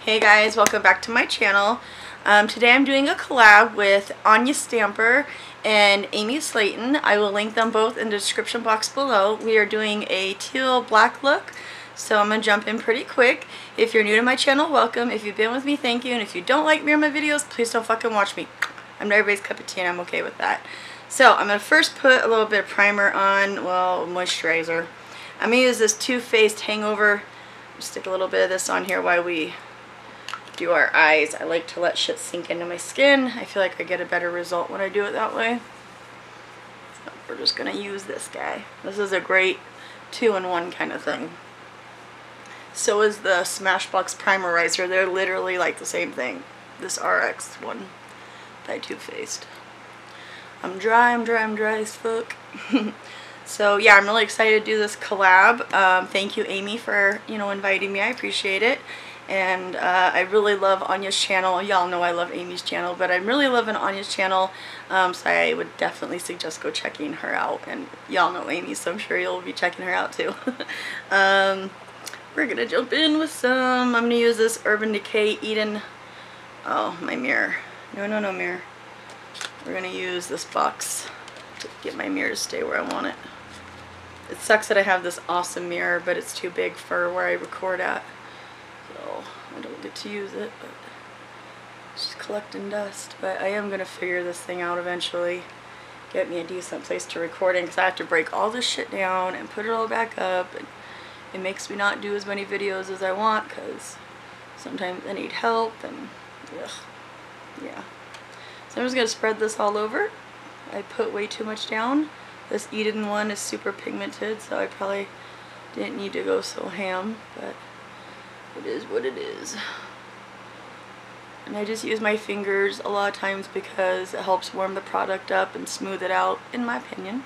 Hey guys, welcome back to my channel. Today I'm doing a collab with Anya and Amy Slaton. I will link them both in the description box below. We are doing a teal black look, so I'm going to jump in pretty quick. If you're new to my channel, welcome. If you've been with me, thank you. And if you don't like me or my videos, please don't fucking watch me. I'm not everybody's cup of tea and I'm okay with that. So I'm going to first put a little bit of primer on, well, moisturizer. I'm going to use this Too Faced Hangover. Stick a little bit of this on here while we do our eyes. I like to let shit sink into my skin. I feel like I get a better result when I do it that way. So we're just going to use this guy. This is a great 2-in-1 kind of thing. So is the Smashbox Primerizer. They're literally like the same thing. This RX one by Too Faced. I'm dry as fuck. So yeah, I'm really excited to do this collab. Thank you, Amy, for inviting me. I appreciate it. And I really love Anya's channel. Y'all know I love Amy's channel, but I'm really loving Anya's channel, so I would definitely suggest go checking her out. And y'all know Amy, so I'm sure you'll be checking her out too. We're gonna jump in with some. I'm gonna use this Urban Decay Eden. Oh, my mirror. No mirror. We're gonna use this box to get my mirror to stay where I want it. It sucks that I have this awesome mirror, but it's too big for where I record at. So I don't get to use it, but it's just collecting dust. But I am going to figure this thing out eventually. Get me a decent place to record in, because I have to break all this shit down and put it all back up. And it makes me not do as many videos as I want, because sometimes I need help. And ugh, yeah. So I'm just going to spread this all over. I put way too much down. This Eden one is super pigmented, so I probably didn't need to go so ham, but it is what it is. And I just use my fingers a lot of times because it helps warm the product up and smooth it out, in my opinion.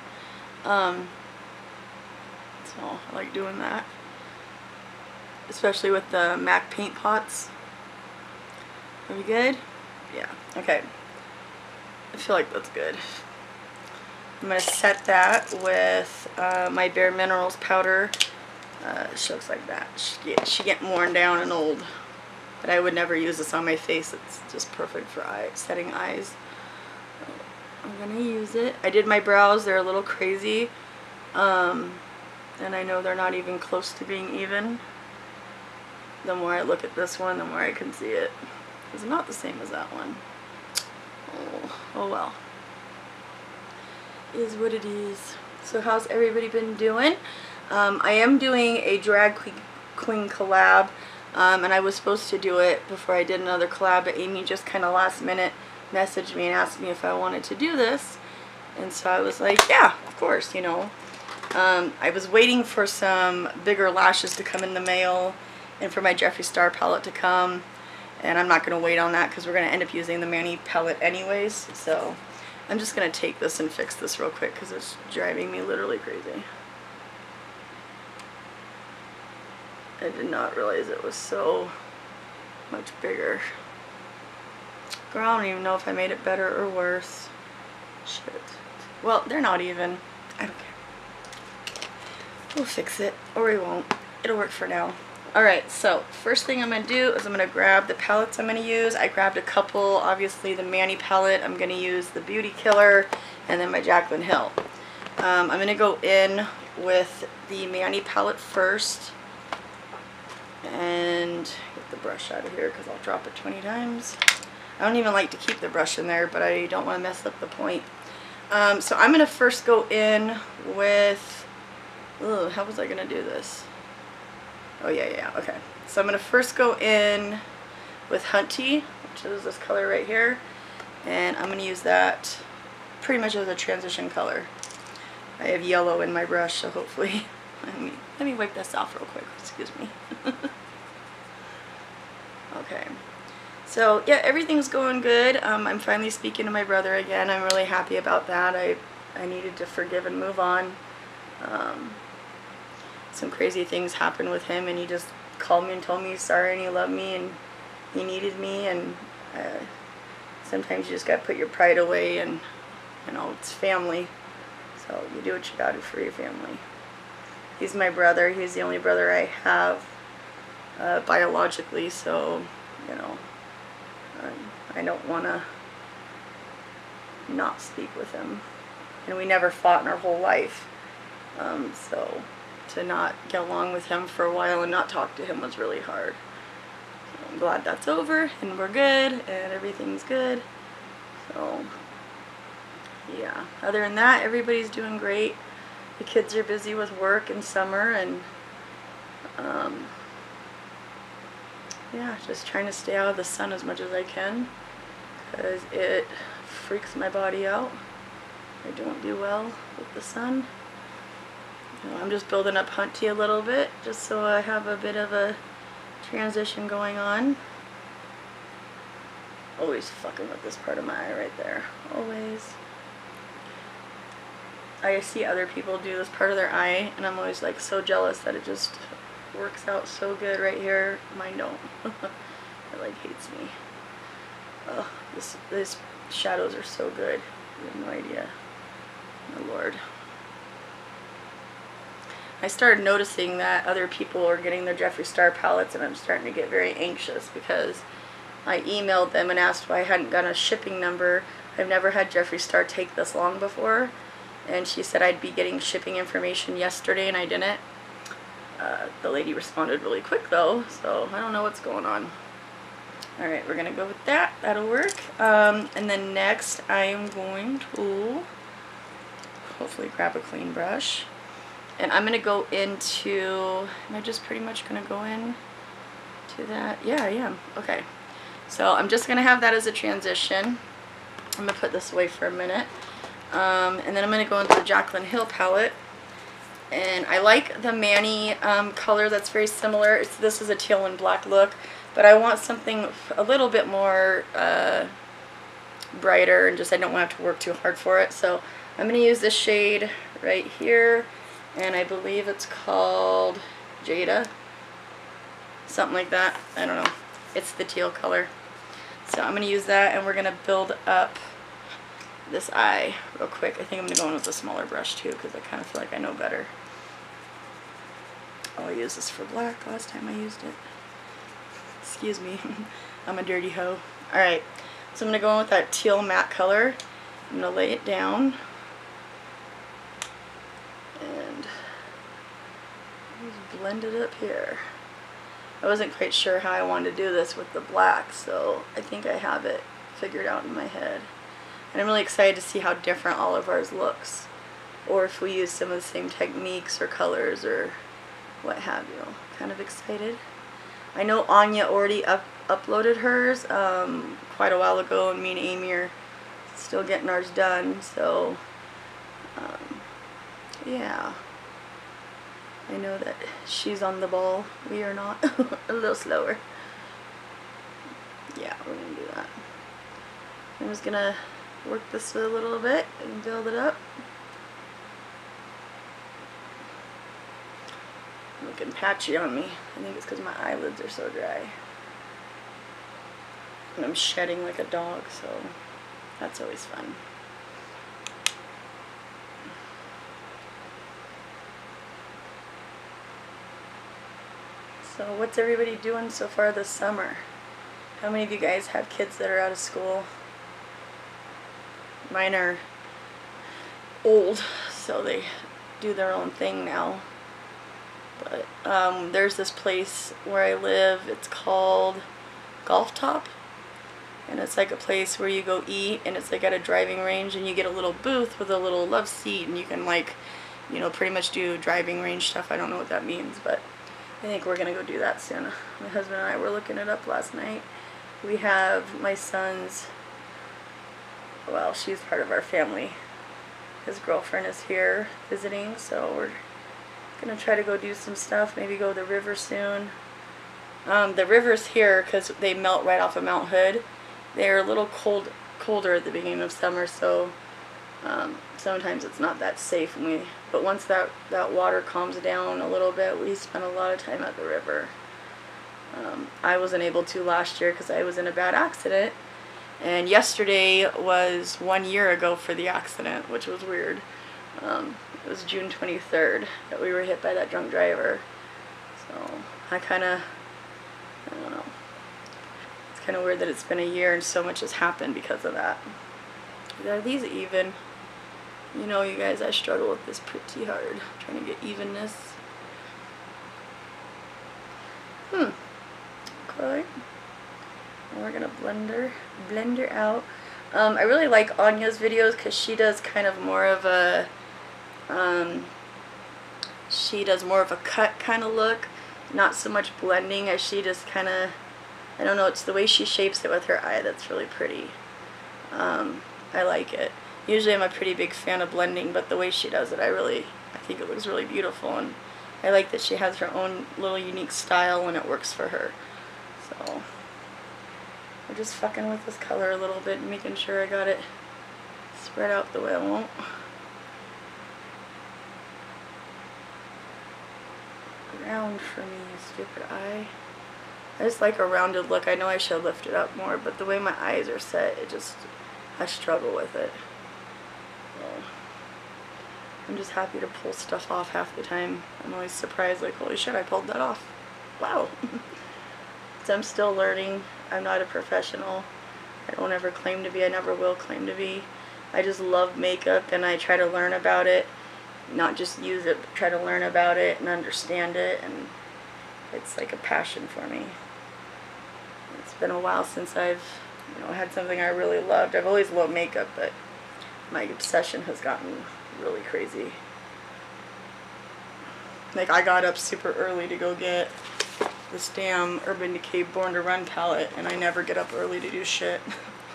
So I like doing that. Especially with the MAC paint pots. Are we good? Yeah. Okay. I feel like that's good. I'm going to set that with my Bare Minerals powder. She looks like that. She get worn down and old. But I would never use this on my face. It's just perfect for setting eyes. I'm going to use it. I did my brows. They're a little crazy. And I know they're not even close to being even. The more I look at this one, the more I can see it. It's not the same as that one. Oh well. Is what it is. So how's everybody been doing? I am doing a drag queen collab, and I was supposed to do it before I did another collab, but Amy just kind of last minute messaged me and asked me if I wanted to do this, and so I was like, yeah, of course, I was waiting for some bigger lashes to come in the mail and for my Jeffree Star palette to come, and I'm not going to wait on that because we're going to end up using the Mani palette anyways, so I'm just going to take this and fix this real quick because it's driving me literally crazy. I did not realize it was so much bigger. Girl, I don't even know if I made it better or worse. Shit. Well, they're not even. I don't care. We'll fix it, or we won't. It'll work for now. Alright, so first thing I'm going to do is I'm going to grab the palettes I'm going to use. I grabbed a couple, obviously the Mani palette. I'm going to use the Beauty Killer and then my Jaclyn Hill. I'm going to go in with the Mani palette first and get the brush out of here because I'll drop it 20 times. I don't even like to keep the brush in there, but I don't want to mess up the point. So I'm going to first go in with, how was I going to do this? Oh yeah, okay. So I'm going to first go in with Hunty, which is this color right here. And I'm going to use that pretty much as a transition color. I have yellow in my brush, so hopefully, let me wipe this off real quick, excuse me. Okay. So yeah, everything's going good. I'm finally speaking to my brother again. I'm really happy about that. I needed to forgive and move on. Some crazy things happened with him, and he just called me and told me he's sorry and he loved me and he needed me, and sometimes you just gotta put your pride away, and it's family, so you do what you gotta do for your family. He's my brother. He's the only brother I have biologically, so you know, I don't want to not speak with him. And we never fought in our whole life. So to not get along with him for a while and not talk to him was really hard. So I'm glad that's over and we're good and everything's good. So yeah, other than that, everybody's doing great. The kids are busy with work and summer, and yeah, just trying to stay out of the sun as much as I can because it freaks my body out. I don't do well with the sun. You know, I'm just building up Hunty a little bit just so I have a bit of a transition going on. Always fucking with this part of my eye right there. Always. I see other people do this part of their eye and I'm always like so jealous that it just works out so good right here. Mine don't. It like hates me. Oh, these shadows are so good. You have no idea. My lord. I started noticing that other people are getting their Jeffree Star palettes and I'm starting to get very anxious because I emailed them and asked why I hadn't gotten a shipping number. I've never had Jeffree Star take this long before. And she said I'd be getting shipping information yesterday and I didn't. The lady responded really quick though, so I don't know what's going on. Alright, we're going to go with that. That'll work. And then next I am going to hopefully grab a clean brush. And I'm going to go into, am I just pretty much going to go in to that? Yeah, I am. Okay. So I'm just going to have that as a transition. I'm going to put this away for a minute. And then I'm going to go into the Jaclyn Hill palette. And I like the Manny color that's very similar. This is a teal and black look. But I want something a little bit more brighter and just I don't want to have to work too hard for it. So I'm going to use this shade right here. And I believe it's called Jada. Something like that. I don't know. It's the teal color. So I'm going to use that and we're going to build up this eye real quick. I think I'm going to go in with a smaller brush too because I kind of feel like I know better. Oh, I used this for black last time I used it. Excuse me. I'm a dirty hoe. Alright, so I'm going to go in with that teal matte color. I'm going to lay it down. And just blend it up here. I wasn't quite sure how I wanted to do this with the black, so I think I have it figured out in my head. And I'm really excited to see how different all of ours looks. Or if we use some of the same techniques or colors or what have you. Kind of excited. I know Anya already uploaded hers quite a while ago, and me and Amy are still getting ours done. So, yeah. I know that she's on the ball. We are not. A little slower. Yeah, we're going to do that. I'm just going to work this a little bit and build it up. Looking patchy on me. I think it's because my eyelids are so dry. And I'm shedding like a dog, so that's always fun. So what's everybody doing so far this summer? How many of you guys have kids that are out of school? Mine are old, so they do their own thing now. But there's this place where I live, it's called Golf Top. And it's like a place where you go eat, and it's like at a driving range, and you get a little booth with a little love seat, and you can like, you know, pretty much do driving range stuff. I don't know what that means, but I think we're going to go do that soon. My husband and I were looking it up last night. We have my son's, well, she's part of our family. His girlfriend is here visiting, so we're going to try to go do some stuff, maybe go to the river soon. The river's here because they melt right off of Mount Hood. They're a little colder at the beginning of summer, so sometimes it's not that safe. But once that water calms down a little bit, we spend a lot of time at the river. I wasn't able to last year because I was in a bad accident. And yesterday was 1 year ago for the accident, which was weird. It was June 23rd that we were hit by that drunk driver. So I don't know. kind of weird that it's been a year and so much has happened because of that. Are these even? You know, you guys, I struggle with this pretty hard, trying to get evenness. Okay. And we're gonna blend her out. I really like Anya's videos because she does kind of more of a, cut kind of look, not so much blending as she just kind of, I don't know, it's the way she shapes it with her eye that's really pretty. I like it. Usually I'm a pretty big fan of blending, but the way she does it, I think it looks really beautiful, and I like that she has her own little unique style when it works for her. So we're just fucking with this color a little bit and making sure I got it spread out the way I want. Round for me, stupid eye. I just like a rounded look. I know I should lift it up more, but the way my eyes are set, I struggle with it. So I'm just happy to pull stuff off half the time. I'm always surprised, like, holy shit, I pulled that off. Wow. So I'm still learning. I'm not a professional. I don't ever claim to be. I never will claim to be. I just love makeup, and I try to learn about it. Not just use it, but try to learn about it and understand it, and it's like a passion for me. It's been a while since I've, had something I really loved. I've always loved makeup, but my obsession has gotten really crazy. Like, I got up super early to go get this damn Urban Decay Born to Run palette, and I never get up early to do shit.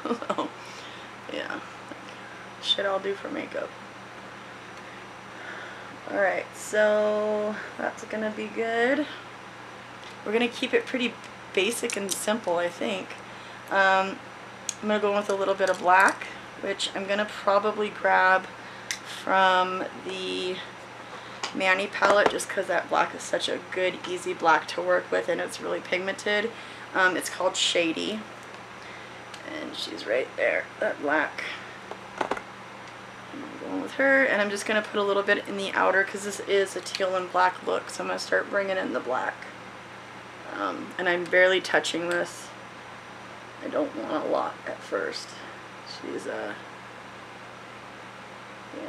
So, yeah, shit I'll do for makeup. Alright, so that's gonna be good. We're gonna keep it pretty basic and simple, I think. I'm gonna go with a little bit of black, which I'm gonna probably grab from the Manny palette, just because that black is such a good, easy black to work with, and it's really pigmented. It's called Shady, and she's right there, that black. I'm going with her, and I'm just going to put a little bit in the outer because this is a teal and black look, so I'm going to start bringing in the black. And I'm barely touching this. I don't want a lot at first. She's yeah,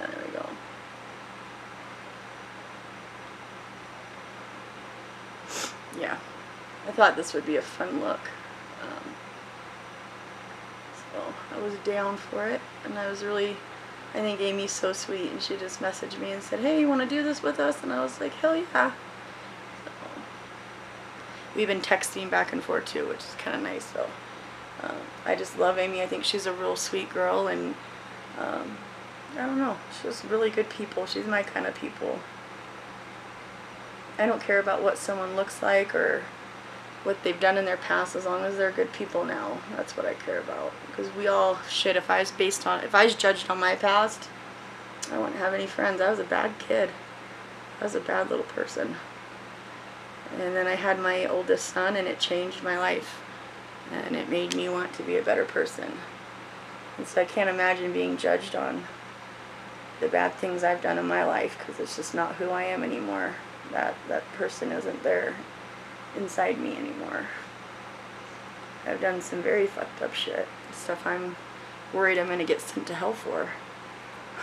there we go. Yeah, I thought this would be a fun look. So I was down for it, and I think Amy's so sweet, and she just messaged me and said, hey, you want to do this with us? And I was like, hell yeah. So, we've been texting back and forth too, which is kind of nice. So I just love Amy. I think she's a real sweet girl, and I don't know, she's really good people. She's my kind of people. I don't care about what someone looks like or what they've done in their past, as long as they're good people now. That's what I care about. Because we all, shit, if I was judged on my past, I wouldn't have any friends. I was a bad kid. I was a bad little person. And then I had my oldest son, and it changed my life. And it made me want to be a better person. And so I can't imagine being judged on the bad things I've done in my life, because it's just not who I am anymore. That person isn't there inside me anymore. I've done some very fucked up shit. Stuff I'm worried I'm gonna get sent to hell for.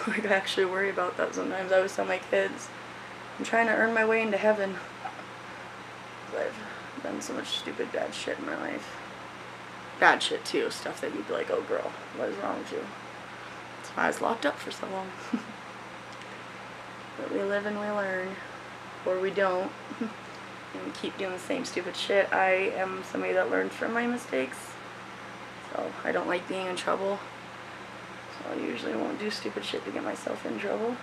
Like, I actually worry about that sometimes. I always tell my kids, I'm trying to earn my way into heaven. I've done so much stupid bad shit in my life. Bad shit too, stuff that you'd be like, oh girl, what is wrong with you? That's why I was locked up for so long. But we live and we learn. Or we don't. And we keep doing the same stupid shit. I am somebody that learns from my mistakes. So I don't like being in trouble. So I usually won't do stupid shit to get myself in trouble.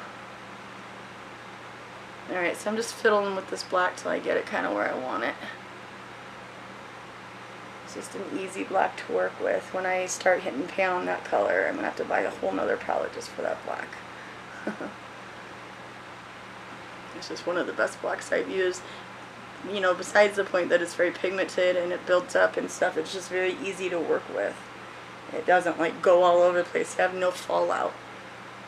Alright, so I'm just fiddling with this black till I get it kind of where I want it. It's just an easy black to work with. When I start hitting pan on that color, I'm going to have to buy a whole nother palette just for that black. It's just one of the best blacks I've used. You know, besides the point that it's very pigmented and it builds up and stuff, it's just very easy to work with. It doesn't like go all over the place. You have no fallout.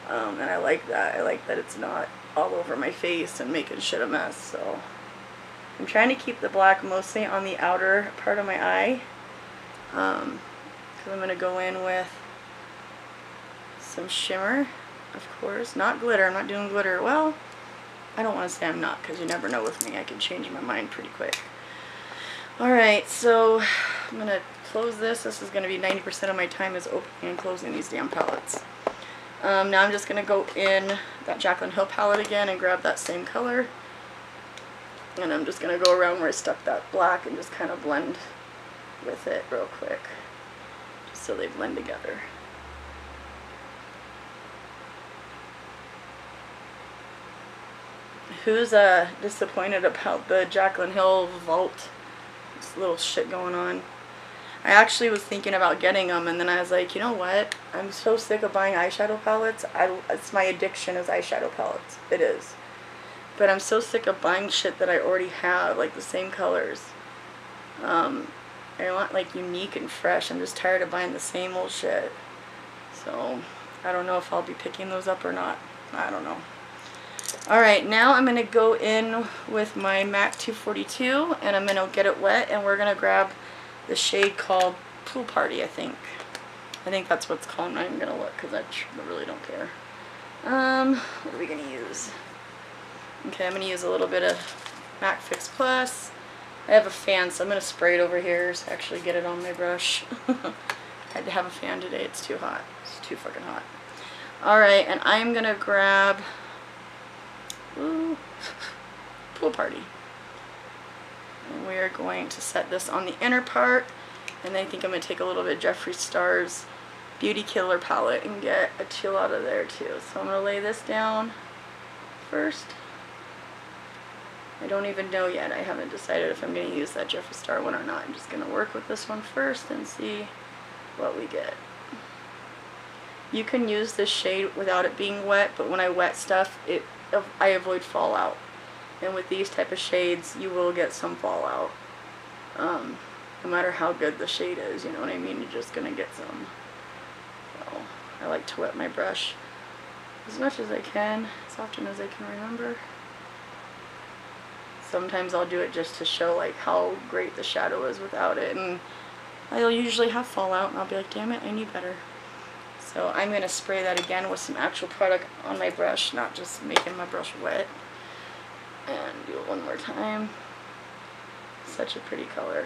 And I like that. I like that it's not all over my face and making shit a mess. So I'm trying to keep the black mostly on the outer part of my eye. because I'm going to go in with some shimmer, of course. Not glitter. I'm not doing glitter. Well, I don't want to say I'm not, because you never know with me. I can change my mind pretty quick. Alright, so I'm going to close this. This is going to be 90% of my time is opening and closing these damn palettes. Now I'm just going to go in that Jaclyn Hill palette again and grab that same color. And I'm just going to go around where I stuck that black and just kind of blend with it real quick, just so they blend together. Who's disappointed about the Jaclyn Hill Vault? This little shit going on. I actually was thinking about getting them, and then I was like, you know what? I'm so sick of buying eyeshadow palettes. It's my addiction is eyeshadow palettes. It is. But I'm so sick of buying shit that I already have, like the same colors. I want like unique and fresh. I'm just tired of buying the same old shit. So I don't know if I'll be picking those up or not. I don't know. Alright, now I'm going to go in with my MAC 242 and I'm going to get it wet, and we're going to grab the shade called Pool Party, I think. I think that's what it's called. I'm not even going to look because I really don't care. What are we going to use? Okay, I'm going to use a little bit of MAC Fix Plus. I have a fan, so I'm going to spray it over here to actually get it on my brush. I had to have a fan today. It's too hot. It's too fucking hot. Alright, and I'm going to grab Pool Party. And we are going to set this on the inner part, and I think I'm going to take a little bit of Jeffree Star's Beauty Killer palette and get a teal out of there too. So I'm going to lay this down first. I don't even know yet. I haven't decided if I'm going to use that Jeffree Star one or not. I'm just going to work with this one first and see what we get. You can use this shade without it being wet, but when I wet stuff, I avoid fallout. And with these type of shades, you will get some fallout. No matter how good the shade is, you know what I mean? You're just going to get some. So, I like to wet my brush as much as I can, as often as I can remember. Sometimes I'll do it just to show like how great the shadow is without it, and I'll usually have fallout and I'll be like, damn it, I need better. So I'm going to spray that again with some actual product on my brush, not just making my brush wet. And do it one more time. Such a pretty color.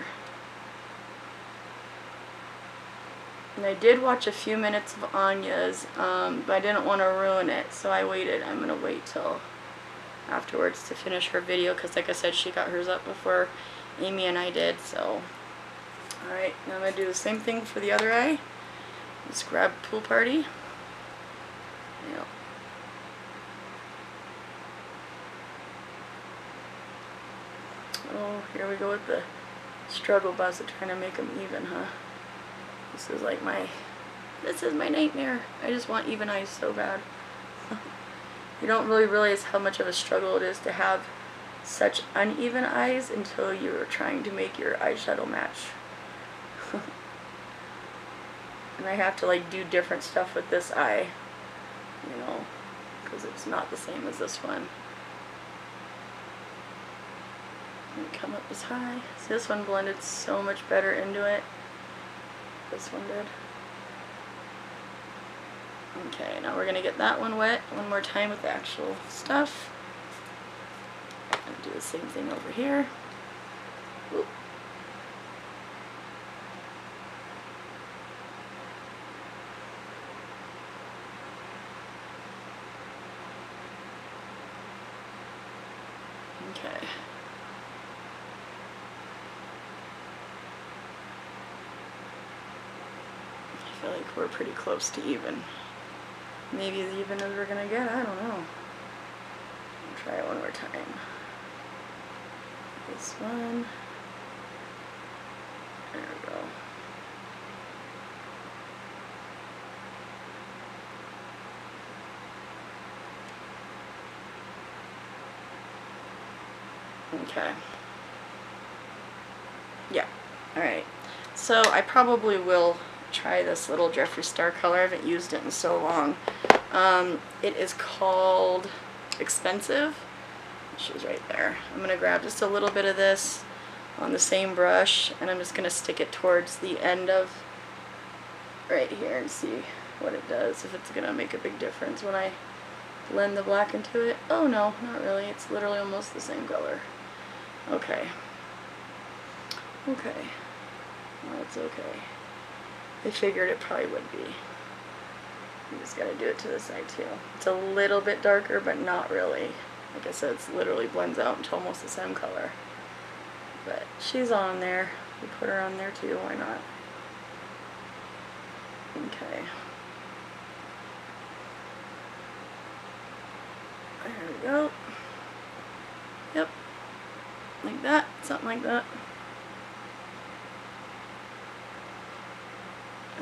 And I did watch a few minutes of Anya's, but I didn't want to ruin it, so I waited. I'm going to wait till afterwards to finish her video, because like I said, she got hers up before Amy and I did. So alright, now I'm going to do the same thing for the other eye. Just grab Pool Party. Yep. Oh, here we go with the struggle bus of trying to make them even, huh? This is my nightmare. I just want even eyes so bad. You don't really realize how much of a struggle it is to have such uneven eyes until you're trying to make your eyeshadow match. And I have to like do different stuff with this eye, you know, because it's not the same as this one. And come up as high. See, this one blended so much better into it. This one did. Okay, now we're going to get that one wet one more time with the actual stuff. And do the same thing over here. Oop. Okay. I feel like we're pretty close to even. Maybe as even as we're gonna get, I don't know. I'll try it one more time. This one. There we go. Okay. Yeah. Alright. So I probably will try this little Jeffree Star color. I haven't used it in so long. It is called Expensive. She's right there. I'm going to grab just a little bit of this on the same brush, and I'm just going to stick it towards the end of right here and see what it does, if it's going to make a big difference when I blend the black into it. Oh no, not really. It's literally almost the same color. Okay. Okay. Well, it's okay. I figured it probably would be. You just gotta do it to the side too. It's a little bit darker, but not really. Like I said, it's literally blends out into almost the same color. But she's on there. We put her on there too, why not? Okay. There we go. Yep. Like that, something like that.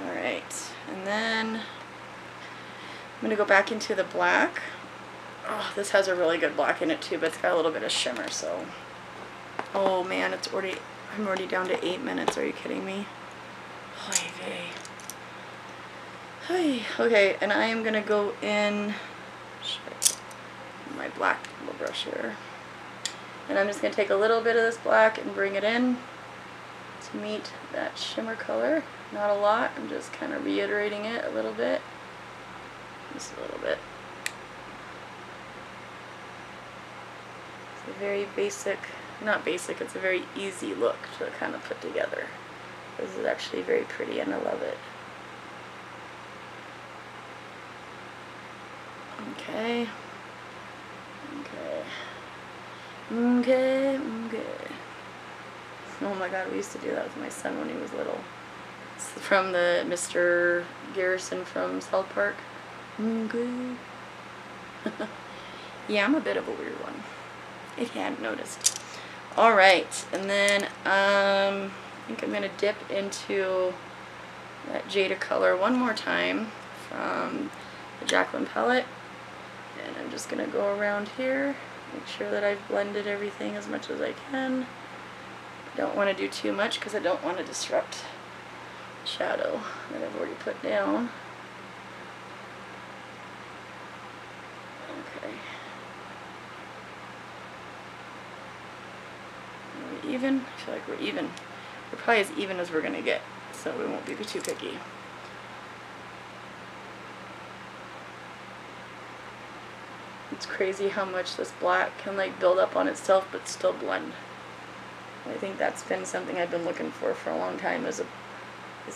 Alright, and then I'm going to go back into the black. Oh, this has a really good black in it too, but it's got a little bit of shimmer, so. Oh man, I'm already down to 8 minutes, are you kidding me? Oy vey. Okay, and I am going to go in my black little brush here. And I'm just going to take a little bit of this black and bring it in to meet that shimmer color. Not a lot, I'm just kind of reiterating it a little bit. Just a little bit. It's a very basic, not basic, it's a very easy look to kind of put together. This is actually very pretty and I love it. Okay. Okay. Oh my god, we used to do that with my son when he was little. It's from the Mr. Garrison from South Park. Okay. Yeah, I'm a bit of a weird one, if you hadn't noticed. Alright, and then I think I'm going to dip into that Jada color one more time from the Jacqueline palette. And I'm just going to go around here, make sure that I've blended everything as much as I can. Don't want to do too much because I don't want to disrupt the shadow that I've already put down. Okay. Are we even? I feel like we're even. We're probably as even as we're going to get, so we won't be too picky. It's crazy how much this black can like build up on itself but still blend. I think that's been something I've been looking for a long time, is a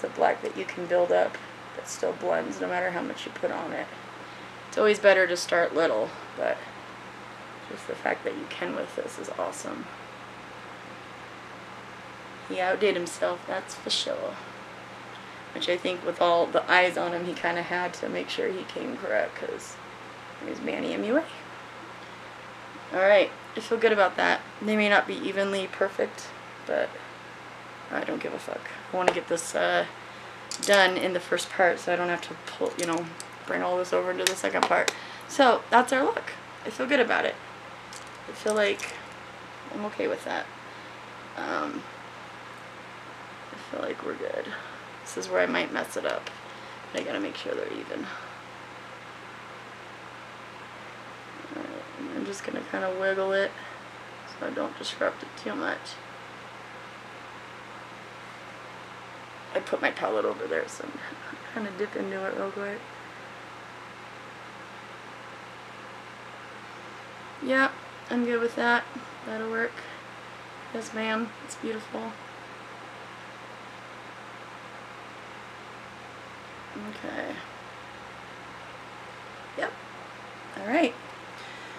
black that you can build up that still blends no matter how much you put on it. It's always better to start little, but just the fact that you can with this is awesome. He outdid himself, that's for sure. Which I think with all the eyes on him, he kind of had to make sure he came correct, because he's Manny MUA. Alright, I feel good about that. They may not be evenly perfect, but I don't give a fuck. I want to get this done in the first part so I don't have to pull, bring all this over into the second part. So that's our look. I feel good about it. I feel like I'm okay with that. I feel like we're good. This is where I might mess it up. But I gotta make sure they're even. Alright, and I'm just gonna kind of wiggle it so I don't disrupt it too much. I put my palette over there, so I'm kind of dip into it real quick. Yeah, I'm good with that. That'll work. Yes, ma'am. It's beautiful. Okay. Yep. Alright.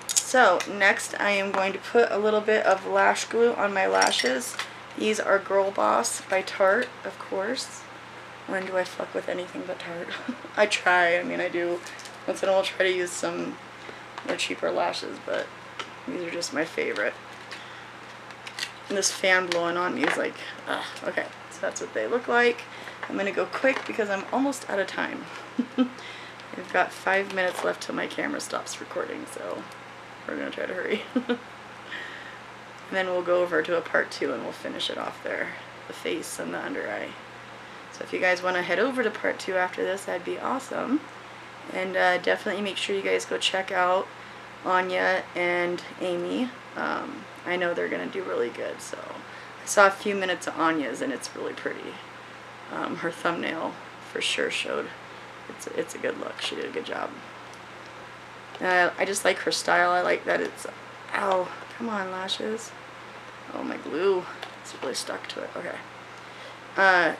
So, next I am going to put a little bit of lash glue on my lashes. These are Girl Boss by Tarte, of course. When do I fuck with anything but Tarte? I try. I mean, I do. Once in a while try to use some more cheaper lashes, but these are just my favorite. And this fan blowing on me is like, ugh. Okay, so that's what they look like. I'm going to go quick because I'm almost out of time. I've got 5 minutes left till my camera stops recording, so we're going to try to hurry. And then we'll go over to a part 2 and we'll finish it off there. The face and the under eye. So if you guys want to head over to part 2 after this, that'd be awesome. And definitely make sure you guys go check out Anya and Amy. I know they're going to do really good, so saw a few minutes of Anya's and it's really pretty. Her thumbnail for sure showed it's a good look. She did a good job. I just like her style. I like that it's, ow, come on lashes. Oh, my glue, it's really stuck to it. Okay. I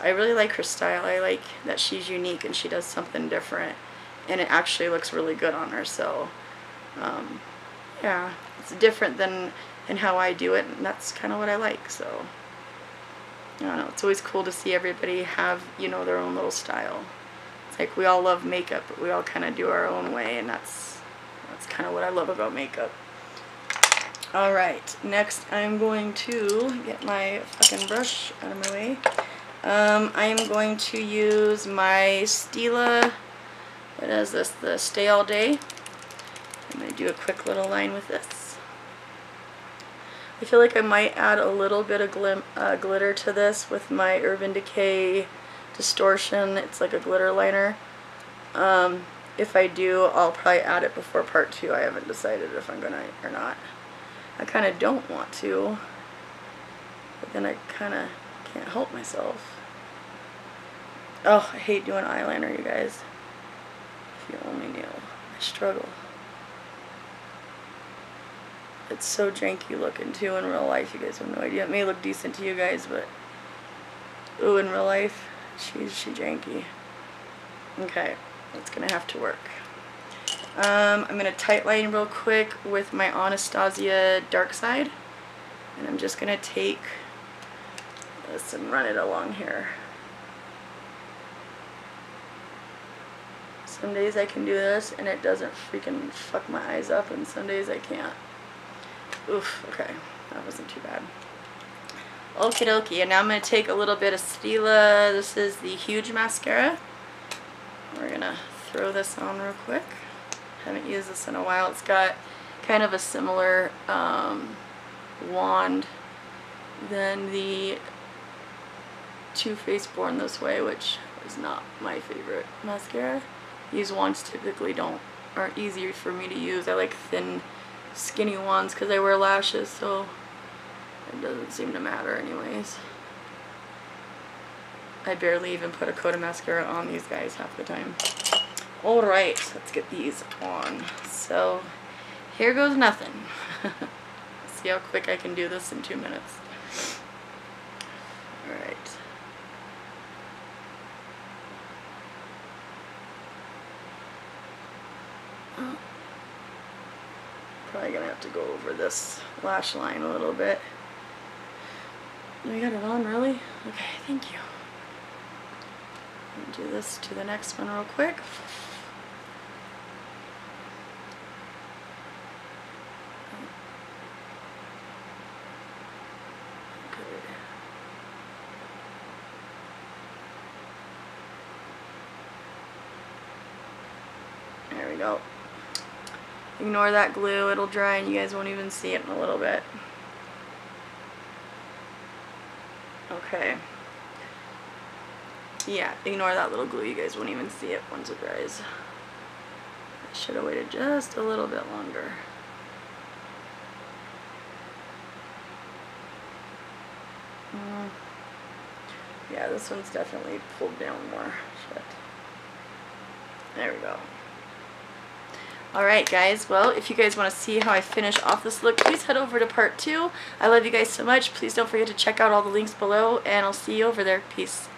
really like her style. I like that she's unique and she does something different, and it actually looks really good on her. So yeah, it's different than how I do it, and that's kind of what I like. So I don't know, it's always cool to see everybody have, you know, their own little style. It's like we all love makeup, but we all kind of do our own way, and that's kind of what I love about makeup. Alright, next I'm going to get my fucking brush out of my way. I'm going to use my Stila, what is this, the Stay All Day. I'm going to do a quick little line with this. I feel like I might add a little bit of glitter to this with my Urban Decay Distortion. It's like a glitter liner. If I do, I'll probably add it before part 2. I haven't decided if I'm going to or not. I kind of don't want to, but then I kind of can't help myself. Oh, I hate doing eyeliner, you guys. If you only knew. I struggle. It's so janky looking too in real life. You guys have no idea. It may look decent to you guys, but ooh, in real life, she's janky. Okay, it's gonna have to work. I'm going to tight line real quick with my Anastasia Dark Side, and I'm just going to take this and run it along here. Some days I can do this and it doesn't freaking fuck my eyes up, and some days I can't. Oof, okay, that wasn't too bad. Okie dokie, and now I'm going to take a little bit of Stila. This is the Huge Mascara. We're going to throw this on real quick. Haven't used this in a while. It's got kind of a similar wand than the Too Faced Born This Way, which is not my favorite mascara. These wands typically aren't easy for me to use. I like thin, skinny wands because I wear lashes, so it doesn't seem to matter anyways. I barely even put a coat of mascara on these guys half the time. Alright, let's get these on. So, here goes nothing. See how quick I can do this in 2 minutes. Alright. Probably gonna have to go over this lash line a little bit. We got it on, really? Okay, thank you. Do this to the next one real quick. Good. There we go. Ignore that glue, it'll dry and you guys won't even see it in a little bit. Okay. Yeah, ignore that little glue, you guys won't even see it once it dries. I should have waited just a little bit longer. Yeah, this one's definitely pulled down more. Shit. There we go. Alright guys, well, if you guys want to see how I finish off this look, please head over to part 2. I love you guys so much. Please don't forget to check out all the links below, and I'll see you over there. Peace.